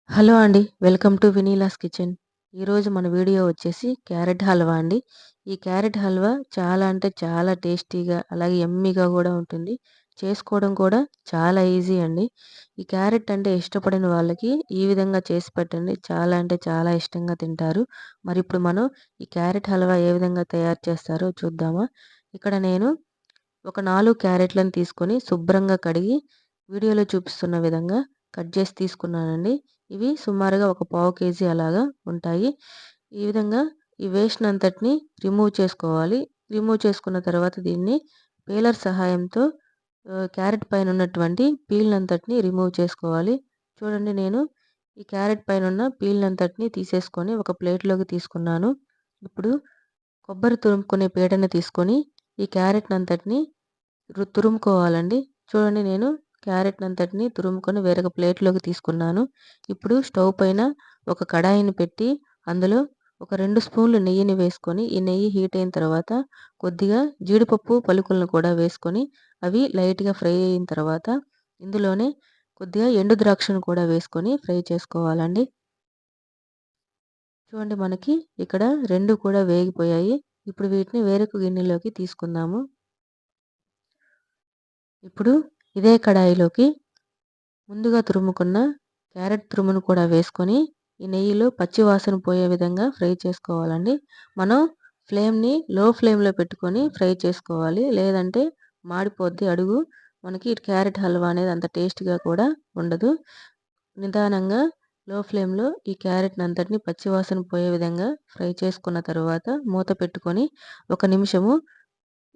Hello అండి. Welcome to Vineela's kitchen. ఈరోజు మన వీడియో వచ్చేసి క్యారెట్ హల్వా అండి. ఈ క్యారెట్ హల్వా చాలా అంటే చాలా టేస్టీగా అలాగే యమ్మీగా కూడా ఉంటుంది. చేసుకోవడం కూడా చాలా ఈజీ అండి. ఈ క్యారెట్ అంటే ఇష్టపడని వాళ్ళకి ఈ విధంగా చేసి పెట్టండి. చాలా అంటే చాలా ఇష్టంగా తింటారు. మరి ఇప్పుడు మనం ఈ క్యారెట్ హల్వా ఏ విధంగా తయారు చేస్తారో చూద్దామా? ఇక్కడ నేను ఒక 4 క్యారెట్లను తీసుకొని శుభ్రంగా కడిగి వీడియోలో చూపిస్తున్న విధంగా కట్ చేసి తీసుకున్నానండి. ఇవి సుమారుగా ఒక పావు కేజీ అలాగా ఉంటాయి. ఈ విధంగా ఈ వేస్ట్ అంతటిని రిమూవ్ చేసుకోవాలి. రిమూవ్ చేసుకున్న తర్వాత దీన్ని పీలర్ సహాయంతో క్యారెట్ పైన ఉన్నటువంటి పీల్ అంతటిని రిమూవ్ చేసుకోవాలి. చూడండి, నేను ఈ క్యారెట్ పైన ఉన్న పీల్ అంతటిని తీసేసుకొని ఒక ప్లేట్లోకి తీసుకున్నాను. ఇప్పుడు కొబ్బరి తురుముకునే పీటని తీసుకొని ఈ క్యారెట్ అంతటిని తురుముకోవాలండి. చూడండి, నేను క్యారెట్ అంతటిని తురుముకొని వేరొక ప్లేట్లోకి తీసుకున్నాను. ఇప్పుడు స్టవ్ పైన ఒక కడాయిని పెట్టి అందులో ఒక 2 స్పూన్లు నెయ్యిని వేసుకొని ఈ నెయ్యి హీట్ అయిన తర్వాత కొద్దిగా జీడిపప్పు పలుకులను కూడా వేసుకొని అవి లైట్గా ఫ్రై అయిన తర్వాత ఇందులోనే కొద్దిగా ఎండు ద్రాక్షను కూడా వేసుకొని ఫ్రై చేసుకోవాలండి. చూడండి, మనకి ఇక్కడ 2 కూడా వేగిపోయాయి. ఇప్పుడు వీటిని వేరొక గిన్నెలోకి తీసుకుందాము. ఇప్పుడు ఇదే కడాయిలోకి ముందుగా తురుముకున్న క్యారెట్ తురుమును కూడా వేసుకొని ఈ నెయ్యిలో పచ్చి వాసన పోయే విధంగా ఫ్రై చేసుకోవాలండి. మనం ఫ్లేమ్ని లో ఫ్లేమ్లో పెట్టుకొని ఫ్రై చేసుకోవాలి. లేదంటే మాడిపోద్ది అడుగు. మనకి క్యారెట్ హల్వా అనేది అంత టేస్ట్గా కూడా ఉండదు. నిదానంగా లో ఫ్లేమ్లో ఈ క్యారెట్ని అంతటిని పచ్చివాసన పోయే విధంగా ఫ్రై చేసుకున్న తర్వాత మూత పెట్టుకొని 1 నిమిషము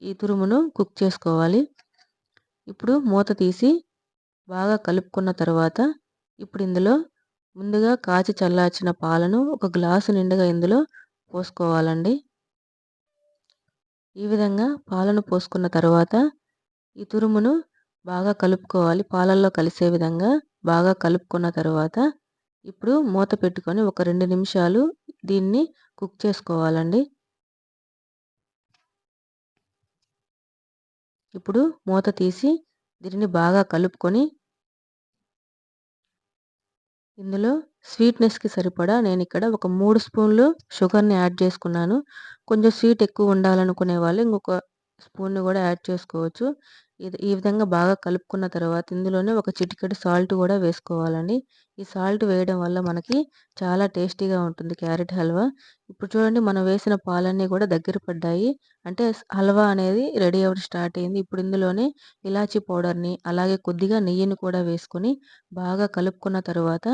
ఈ తురుమును కుక్ చేసుకోవాలి. ఇప్పుడు మూత తీసి బాగా కలుపుకున్న తర్వాత ఇప్పుడు ఇందులో ముందుగా కాచి చల్లార్చిన పాలను ఒక గ్లాసు నిండుగా ఇందులో పోసుకోవాలండి. ఈ విధంగా పాలను పోసుకున్న తర్వాత ఈ తురుమును బాగా కలుపుకోవాలి. పాలల్లో కలిసే విధంగా బాగా కలుపుకున్న తర్వాత ఇప్పుడు మూత పెట్టుకొని ఒక 2 నిమిషాలు దీన్ని కుక్ చేసుకోవాలండి. ఇప్పుడు మూత తీసి దీనిని బాగా కలుపుకొని ఇందులో స్వీట్నెస్కి సరిపడా నేను ఇక్కడ ఒక 3 స్పూన్లు షుగర్ని యాడ్ చేసుకున్నాను. కొంచెం స్వీట్ ఎక్కువ ఉండాలనుకునే వాళ్ళు ఇంకొక స్పూన్‌ని కూడా యాడ్ చేసుకోవచ్చు. ఈ విధంగా బాగా కలుపుకున్న తర్వాత ఇందులోనే ఒక చిటికెడు సాల్ట్ కూడా వేసుకోవాలండి. ఈ సాల్ట్ వేయడం వల్ల మనకి చాలా టేస్టీగా ఉంటుంది క్యారెట్ హల్వా. ఇప్పుడు చూడండి, మనం వేసిన పాలన్నీ కూడా దగ్గర పడ్డాయి. అంటే హల్వా అనేది రెడీ అవ్వడం స్టార్ట్ అయింది. ఇప్పుడు ఇందులోనే ఇలాచీ పౌడర్‌ని అలాగే కొద్దిగా నెయ్యిని కూడా వేసుకొని బాగా కలుపుకున్న తర్వాత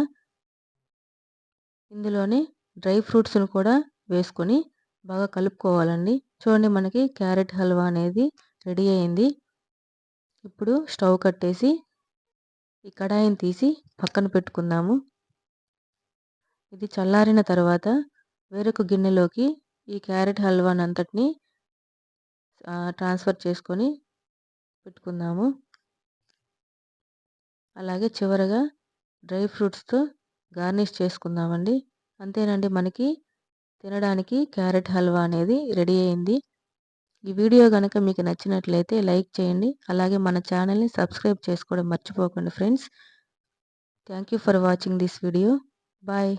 ఇందులోనే డ్రై ఫ్రూట్స్‌ని కూడా వేసుకొని బాగా కలుపుకోవాలండి. చూడండి, మనకి క్యారెట్ హల్వా అనేది రెడీ అయింది. ఇప్పుడు స్టవ్ కట్టేసి ఈ కడాయిని తీసి పక్కన పెట్టుకుందాము. ఇది చల్లారిన తర్వాత వేరొక గిన్నెలోకి ఈ క్యారెట్ హల్వానంతటిని ట్రాన్స్ఫర్ చేసుకొని పెట్టుకుందాము. అలాగే చివరగా డ్రై ఫ్రూట్స్‌తో గార్నిష్ చేసుకుందామండి. అంతేనండి, మనకి తినడానికి క్యారెట్ హల్వా అనేది రెడీ అయింది. ఈ వీడియో గనక మీకు నచ్చినట్లయితే లైక్ చేయండి. అలాగే మన ఛానల్‌ని సబ్స్క్రైబ్ చేసుకోవడం మర్చిపోకండి friends. Thank you for watching this video. Bye.